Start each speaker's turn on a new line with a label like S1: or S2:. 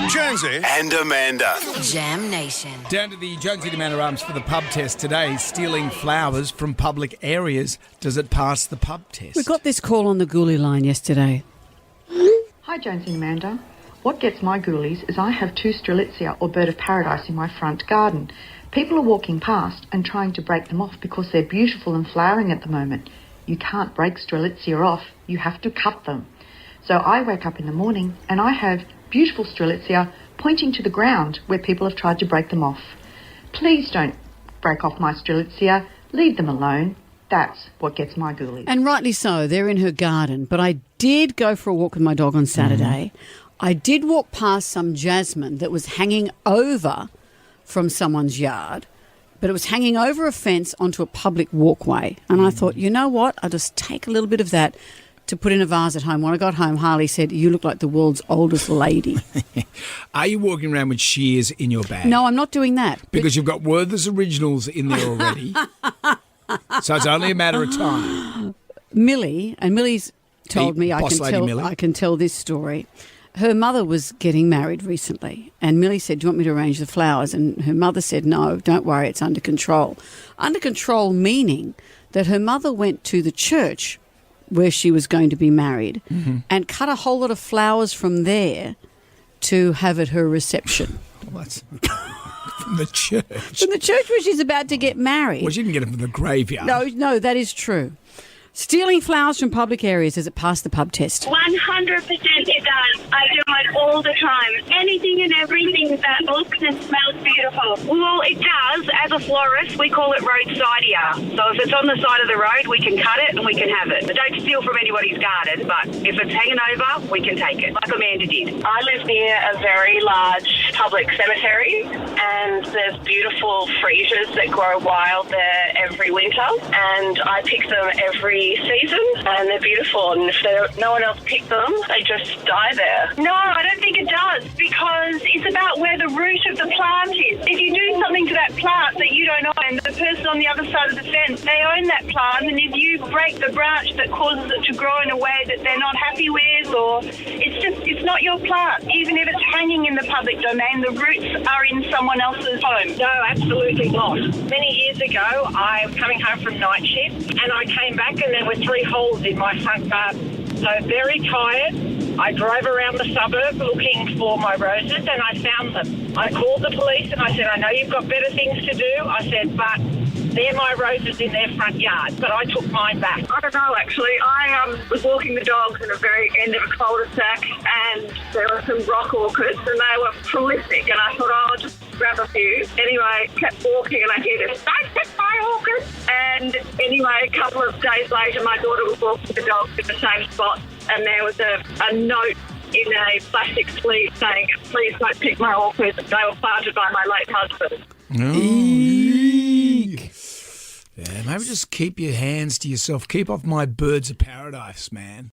S1: Jonesy and Amanda.
S2: Jam Nation.
S3: Down to the Jonesy and Amanda Arms for the pub test today. Stealing flowers from public areas. Does it pass the pub test?
S4: We got this call on the Ghoulie line yesterday.
S5: Hi, Jonesy and Amanda. What gets my ghoulies is I have 2 Strelitzia or bird of paradise in my front garden. People are walking past and trying to break them off because they're beautiful and flowering at the moment. You can't break Strelitzia off. You have to cut them. So I wake up in the morning and I have beautiful Strelitzia pointing to the ground where people have tried to break them off. Please don't break off my Strelitzia. Leave them alone. That's what gets my ghoulies.
S4: And rightly so, they're in her garden. But I did go for a walk with my dog on Saturday. I did walk past some jasmine that was hanging over from someone's yard, but it was hanging over a fence onto a public walkway. And I thought, you know what? I'll just take a little bit of that to put in a vase at home. When I got home, Harley said, you look like the world's oldest lady.
S3: Are you walking around with shears in your bag?
S4: No, I'm not doing that.
S3: Because you've got Werther's Originals in there already. So it's only a matter of time.
S4: Millie's told me
S3: Boss Lady Millie.
S4: I can tell this story. Her mother was getting married recently, and Millie said, do you want me to arrange the flowers? And her mother said, no, don't worry, it's under control. Under control meaning that her mother went to the church where she was going to be married and cut a whole lot of flowers from there to have at her reception.
S3: Well, that's from the church.
S4: From the church where she's about to get married.
S3: Well, she didn't get it from the graveyard.
S4: No, that is true. Stealing flowers from public areas, does it pass the pub test?
S6: 100% it does. I do it all the time. Anything and everything that looks and smells beautiful. Well, it does. As a florist, we call it roadsidea. So if it's on the side of the road, we can cut it and we can have it. Don't steal from anybody's garden, but if it's hanging over, we can take it, like Amanda did. I live near a very large public cemetery, and there's beautiful freesias that grow wild there every winter, and I pick them every season, and they're beautiful, and if no one else picked them, they just die there. No, I don't think it does, because it's about where the root of the plant is. If you do something to that plant that you don't own, the person on the other side of the fence, they own that plant, and if you break the branch that causes it to grow in a way that they're not happy with, or it's not your plant. Even if it's hanging in the public domain, the roots are in someone else's home. No, absolutely not. Many years ago, I was coming home from night shift, and I came back and there were 3 holes in my front garden. So very tired, I drove around the suburb looking for my roses, and I found them. I called the police and I said, I know you've got better things to do. I said, but they're my roses in their front yard, but I took mine back. I don't know, actually. I was walking the dogs in the very end of a cul-de-sac, and there were some rock orchids, and they were prolific, and I thought, oh, I'll just grab a few. Anyway, kept walking, and I hear this, don't pick my orchids. And anyway, a couple of days later, my daughter was walking the dogs in the same spot, and there was a note in a plastic sleeve saying, please don't pick my orchids. They were planted by my late husband.
S3: Eek. Yeah, maybe just keep your hands to yourself. Keep off my birds of paradise, man.